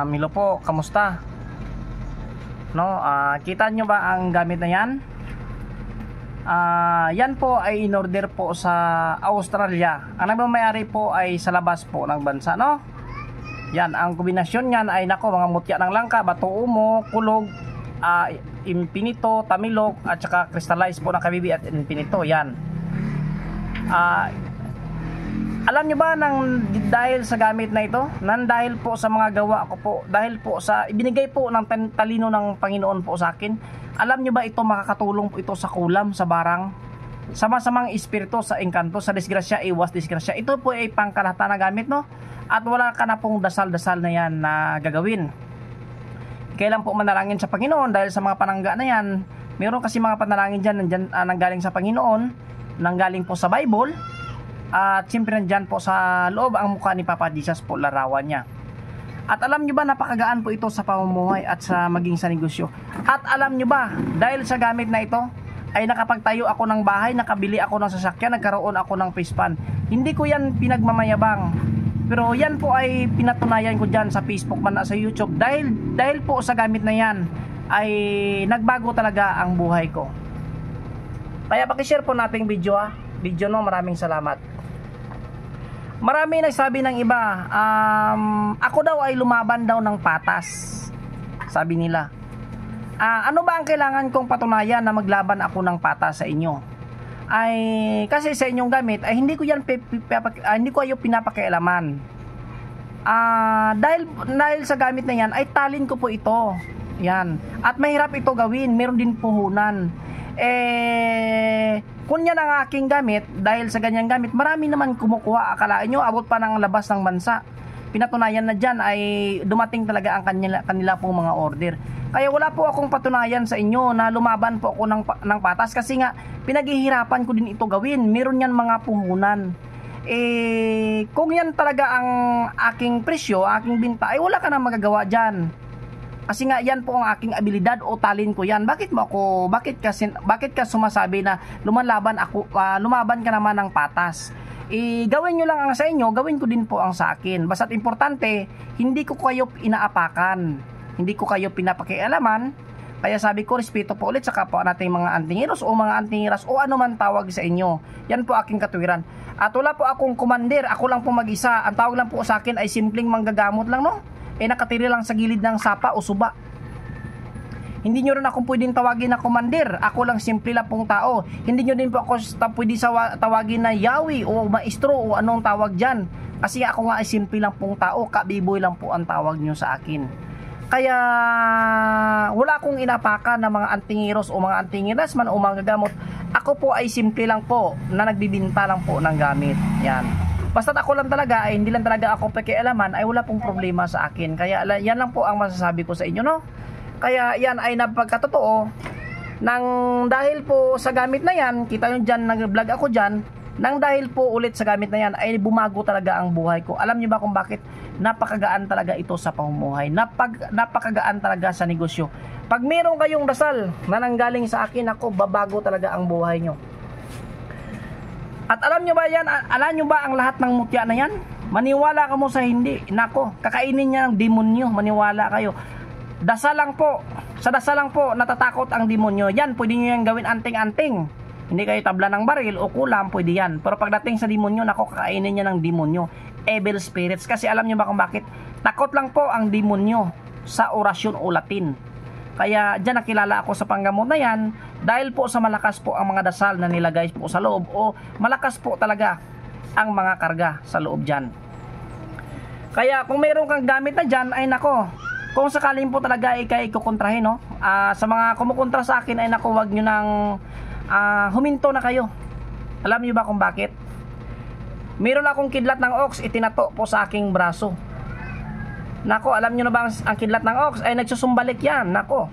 Milo po, kamusta? No, kita nyo ba ang gamit na yan? Yan po ay in-order po sa Australia. Ang nagmamayari po ay sa labas po ng bansa, no? Yan, ang kombinasyon niyan ay nako, mga mutya ng langka, bato umo, kulog, infinito, tamilok, at saka crystallized po ng kabibi at infinito. Yan. Alam nyo ba nang dahil sa gamit na ito, nang dahil po sa mga gawa ko po, dahil po sa ibinigay po ng talino ng Panginoon po sa akin, alam nyo ba ito makakatulong po ito sa kulam, sa barang, sa masamang espiritu, sa engkanto, sa disgrasya, iwas disgrasya. Ito po ay pangkalahatan na gamit, no? At wala ka na pong dasal-dasal na yan na gagawin. Kailan po manalangin sa Panginoon dahil sa mga panangga na yan. Meron kasi mga panalangin dyan nanggaling sa Panginoon, nanggaling po sa Bible. At siyempre nandyan po sa loob ang mukha ni Papa Jesus po, larawan niya. At alam nyo ba, napakagaan po ito sa pamumuhay at sa maging sa negosyo. At alam nyo ba, dahil sa gamit na ito, ay nakapagtayo ako ng bahay, nakabili ako ng sasakyan, nagkaroon ako ng pispan. Hindi ko yan pinagmamayabang. Pero yan po ay pinatunayan ko dyan sa Facebook man at sa YouTube. Dahil po sa gamit na yan, ay nagbago talaga ang buhay ko. Kaya pakishare po nating video, video, no, maraming salamat. Marami nagsabi ng iba, ako daw ay lumaban daw ng patas, sabi nila. Ano ba ang kailangan kong patunayan na maglaban ako ng patas sa inyo? Ay kasi sa inyong gamit ay hindi ko yan hindi ko ayo pinapakialaman. Dahil sa gamit na yan ay talin ko po ito. Yan. At mahirap ito gawin, meron din puhunan. Kung yan ang aking gamit, dahil sa ganyang gamit, marami naman kumukuha. Akalaan nyo, abot pa ng labas ng bansa. Pinatunayan na dyan ay dumating talaga ang kanila pong mga order. Kaya wala po akong patunayan sa inyo na lumaban po ako ng patas. Kasi nga, pinaghihirapan ko din ito gawin. Meron yan mga puhunan. Kung yan talaga ang aking presyo, aking binta, ay wala ka na magagawa dyan. Kasi nga yan po ang aking abilidad o talin ko yan. Bakit ka sumasabi na lumaban ka naman ng patas? Gawin nyo lang ang sa inyo, gawin ko din po ang sa akin. Basta't importante, hindi ko kayo inaapakan, hindi ko kayo pinapakialaman. Kaya sabi ko, respeto po ulit sa kapwa nating mga antingiros o mga antingiras o ano man tawag sa inyo. Yan po aking katuwiran. At wala po akong commander, ako lang po mag-isa. Ang tawag lang po sa akin ay simpleng manggagamot lang, no? Nakatiri lang sa gilid ng sapa o suba. Hindi nyo rin akong pwedeng tawagin na commander. Ako lang simple lang pong tao. Hindi nyo din po ako pwede tawagin na yawi o maestro o anong tawag dyan. Kasi ako nga ay simple lang pong tao. Kabiboy lang po ang tawag nyo sa akin. Kaya wala akong inapakan na mga antingiros o mga antingiras man o mga gamot. Ako po ay simple lang po na nagbibinta lang po ng gamit. Yan. Basta't ako lang talaga ay hindi lang talaga ako pakialaman ay wala pong problema sa akin. Kaya yan lang po ang masasabi ko sa inyo, no? Kaya yan ay napagkatotoo nang dahil po sa gamit na yan, kita nyo dyan, nag-vlog ako dyan, nang dahil po ulit sa gamit na yan ay bumago talaga ang buhay ko. Alam nyo ba kung bakit? Napakagaan talaga ito sa pamumuhay. Napakagaan talaga sa negosyo. Pag meron kayong dasal na nanggaling sa akin, ako, babago talaga ang buhay nyo. At alam nyo ba yan, alam nyo ba ang lahat ng mutya na yan? Maniwala ka mo sa hindi. Nako, kakainin niya ng demonyo, maniwala kayo. Dasal lang po, sa dasal lang po natatakot ang demonyo. Yan, pwede nyo yan gawin anting-anting. Hindi kayo tabla ng baril o kulam, pwede yan. Pero pagdating sa demonyo, nako, kakainin niya ng demonyo. Evil spirits. Kasi alam nyo ba kung bakit? Takot lang po ang demonyo sa orasyon o Latin. Kaya dyan nakilala ako sa panggamot na yan dahil po sa malakas po ang mga dasal na nilagay po sa loob o malakas po talaga ang mga karga sa loob dyan. Kaya kung mayroon kang gamit na dyan ay nako, kung sakaling po talaga ikay kukontrahin, no? Sa mga kumukontra sa akin ay nako, wag nyo nang huminto na kayo. Alam nyo ba kung bakit? Mayroon akong kidlat ng ox, itinato po sa aking braso. Nako, alam nyo na ba ang kidlat ng ox ay nagsusumbalik yan. Nako,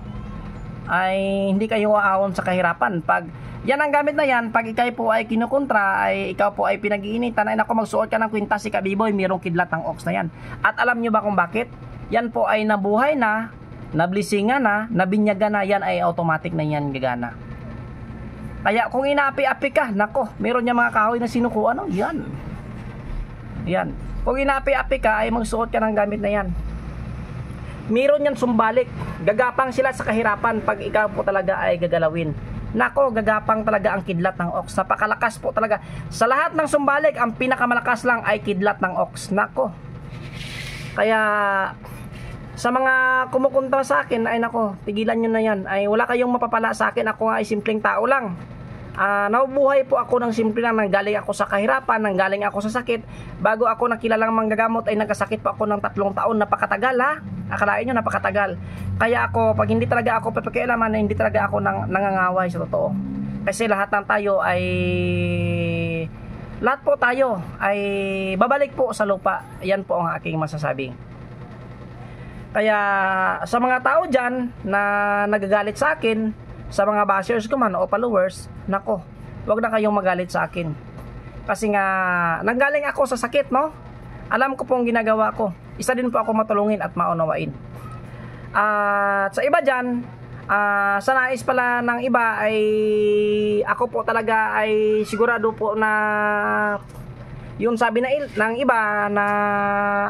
ay hindi kayo aahon sa kahirapan. Pag yan ang gamit na yan, pag ikay po ay kinukontra, ay ikaw po ay pinag-iinitan, ay nako, magsuot ka ng kwintas si Kabiboy, mayroong kidlat ng ox na yan. At alam nyo ba kung bakit? Yan po ay nabuhay na, nablisingan na, nabinyagan na, yan ay automatic na yan gagana. Kaya kung inaapi-api ka, nako, meron niya mga kahoy na sinukuan, no? Yan. Yan. Kung inaapi-api ka ay magsuot ka ng gamit na yan. meron yan sumbalik. Gagapang sila sa kahirapan pag ikaw po talaga ay gagalawin. Nako, gagapang talaga ang kidlat ng ox. Napakalakas po talaga. Sa lahat ng sumbalik, ang pinakamalakas lang ay kidlat ng ox. Nako. Kaya sa mga kumukontra sa akin, ay nako, tigilan nyo na yan. Ay wala kayong mapapala sa akin. Ako nga ay simpleng tao lang. Nabubuhay po ako ng simple lang. Nanggaling ako sa kahirapan, nanggaling ako sa sakit. Bago ako nakilalang manggagamot ay nagkasakit po ako ng 3 taon. Napakatagal ha. Akalain nyo, napakatagal. Kaya ako, pag hindi talaga ako papakialaman, hindi talaga ako nangangaway sa totoo. Kasi lahat ng tayo ay lahat po tayo ay babalik po sa lupa. Yan po ang aking masasabi. Kaya sa mga tao dyan na nagagalit sa akin, sa mga bashers ko man o followers, nako, wag na kayong magalit sa akin. Kasi nga, nanggaling ako sa sakit, no? Alam ko pong ginagawa ko. Isa din po ako matulungin at maunawain. At sa iba dyan, sa nais pala ng iba ay ako po talaga ay sigurado po na yung sabi ng iba na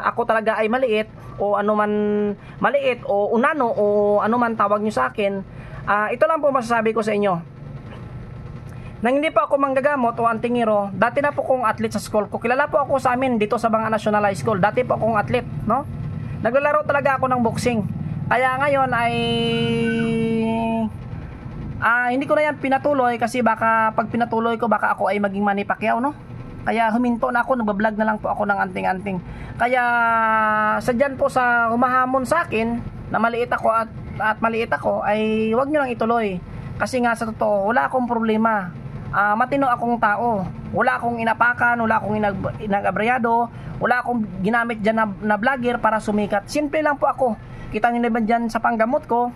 ako talaga ay maliit o anuman maliit o unano o anuman tawag nyo sa akin. Ito lang po masasabi ko sa inyo. Nang hindi pa ako manggagamot o antingero, dati na po kong athlete sa school ko. Kilala po ako sa amin dito sa mga National High School. Dati po akong athlete, no? Naglalaro talaga ako ng boxing. Kaya ngayon ay hindi ko na yan pinatuloy kasi baka pag pinatuloy ko baka ako ay maging Manny Pacquiao, no? Kaya huminto na ako, nagbablog na lang po ako ng anting-anting. Kaya sadyan po sa humahamon sa akin na maliit ako at maliit ako ay wag nyo lang ituloy. Kasi nga sa totoo, wala akong problema. Matino akong tao. Wala akong inapakan, wala akong inagabriyado, wala akong ginamit dyan na vlogger para sumikat. Simple lang po ako. Kita nyo naman dyan sa panggamot ko,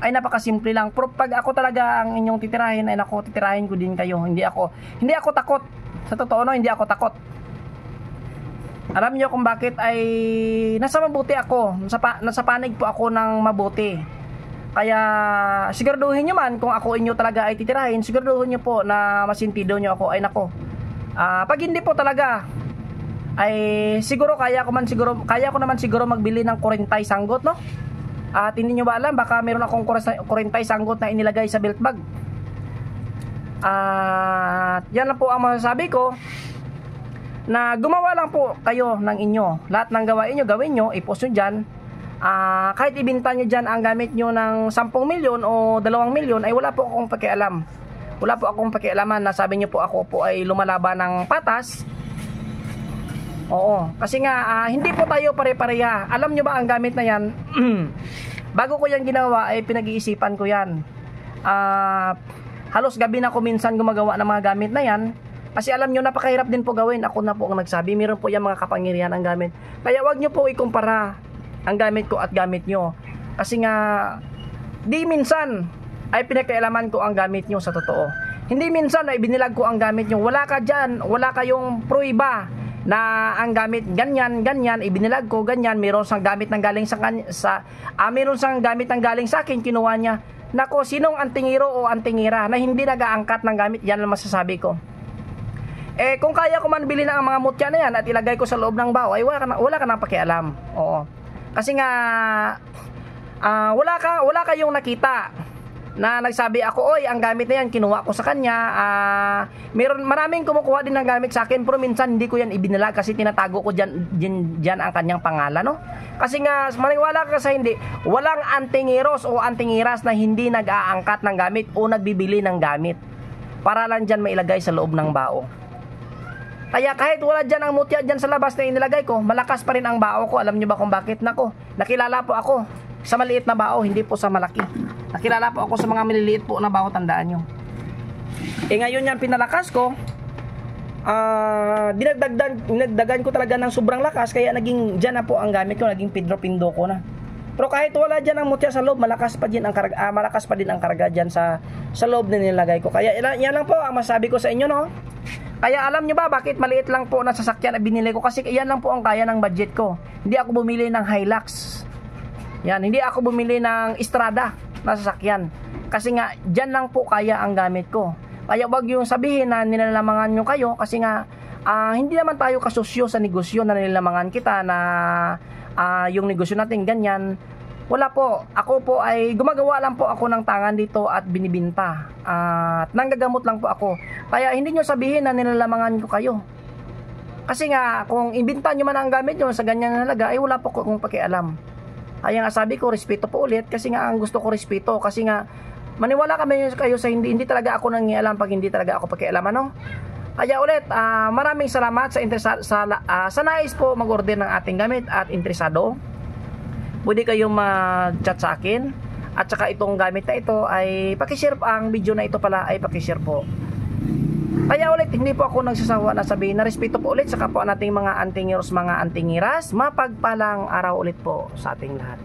ay napakasimple lang. Pero pag ako talaga ang inyong titirahin, ay nako, titirahin ko din kayo. Hindi ako takot. Sa totoo, no, hindi ako takot. Alam niyo kung bakit ay nasa mabuti ako. Nasa panig po ako ng mabuti. Kaya siguraduhin nyo man kung ako inyo talaga ay titirahin, siguraduhin nyo po na masintido nyo ako. Ay nako, pag hindi po talaga ay siguro kaya ko naman siguro magbili ng 40 sanggot, no? At hindi nyo ba alam, baka meron akong 40 sanggot na inilagay sa belt bag. Yan lang po ang masasabi ko, na gumawa lang po kayo ng inyo. Lahat ng gawain nyo, gawin nyo, i-post nyo dyan. Kahit ibinta nyo dyan ang gamit nyo ng 10 milyon o 2 milyon, ay wala po akong pakialam. Wala po akong pakialaman na sabi nyo po ako po ay lumalaban ng patas. Oo, kasi nga hindi po tayo pare-pareha. Alam nyo ba ang gamit na yan? Bago ko yan ginawa ay pinag-iisipan ko yan. Halos gabi na ko minsan gumagawa ng mga gamit na yan. Kasi alam nyo, napakahirap din po gawin. Ako na po ang nagsabi, meron po yung mga kapangyarihan ang gamit. Kaya wag nyo po ikumpara ang gamit ko at gamit nyo. Kasi nga, di minsan ay pinakailaman ko ang gamit nyo sa totoo. Hindi minsan ay binilag ko ang gamit nyo. Wala ka dyan, wala kayong pruiba na ang gamit ganyan, ibinilag ko ganyan. Meron sang gamit ng galing meron sang gamit ng galing sa akin, kinuha niya. Nako, sinong antingiro o antingira na hindi nag-aangkat ng gamit? Yan lang masasabi ko. Kung kaya ko man bilhin ang mga mutya na yan at ilagay ko sa loob ng bao, ay wala ka nang pakialam. Oo. Kasi nga wala kayong nakita na nagsabi ako, oy, ang gamit na yan kinuha ko sa kanya. Maraming kumukuha din ng gamit sa akin, pero minsan hindi ko yan ibinilag kasi tinatago ko dyan ang kanyang pangalan, no? Kasi nga, maniwala ka sa hindi, walang antingiros o antingiras na hindi nag-aangkat ng gamit o nagbibili ng gamit para lang dyan mailagay sa loob ng bao. Kaya kahit wala dyan ang mutya dyan sa labas na inilagay ko, malakas pa rin ang bao ko. Alam nyo ba kung bakit? Nako, nakilala po ako sa maliit na bao, hindi po sa malaki. Nakilala po ako sa mga maliliit po na bao, tandaan nyo. Ngayon yan pinalakas ko, dinagdagan ko talaga ng sobrang lakas, kaya naging dyan na po ang gamit ko, naging Pedro-Pindo ko na. Pero kahit wala dyan ang mutya sa loob, malakas pa din ang karga dyan sa loob na nilagay ko. Kaya yan lang po ang masabi ko sa inyo, no? Kaya alam nyo ba bakit maliit lang po na sasakyan na binili ko? Kasi yan lang po ang kaya ng budget ko. Hindi ako bumili ng Hilux. Yan, hindi ako bumili ng Estrada na sasakyan. Kasi nga, dyan lang po kaya ang gamit ko. Kaya wag yung sabihin na nilalamangan nyo kayo. Kasi nga, hindi naman tayo kasusyo sa negosyo na nilalamangan kita na yung negosyo natin ganyan. Wala po. Ako po ay gumagawa lang po ako ng tangan dito at binibinta. At nanggagamot lang po ako. Kaya hindi nyo sabihin na nilalamangan ko kayo. Kasi nga, kung ibinta nyo man ang gamit nyo sa ganyan halaga, ay wala po kung pakialam. Kaya nga sabi ko, respeto po ulit. Kasi nga, ang gusto ko respeto. Kasi nga, maniwala kami kayo sa hindi talaga ako nangialam pag hindi talaga ako pakialam. Ano? Kaya ulit, maraming salamat sa nais po mag-order ng ating gamit at interesado. Pwede kayong mag-chat sa akin. At saka itong gamit na ito ay pakishare, ang video na ito pala ay pakishare po. Kaya ulit, hindi po ako nagsasawa na sabihin na respeto po ulit sa kapwa nating mga antingiros, mga antingiras. Mapagpalang araw ulit po sa ating lahat.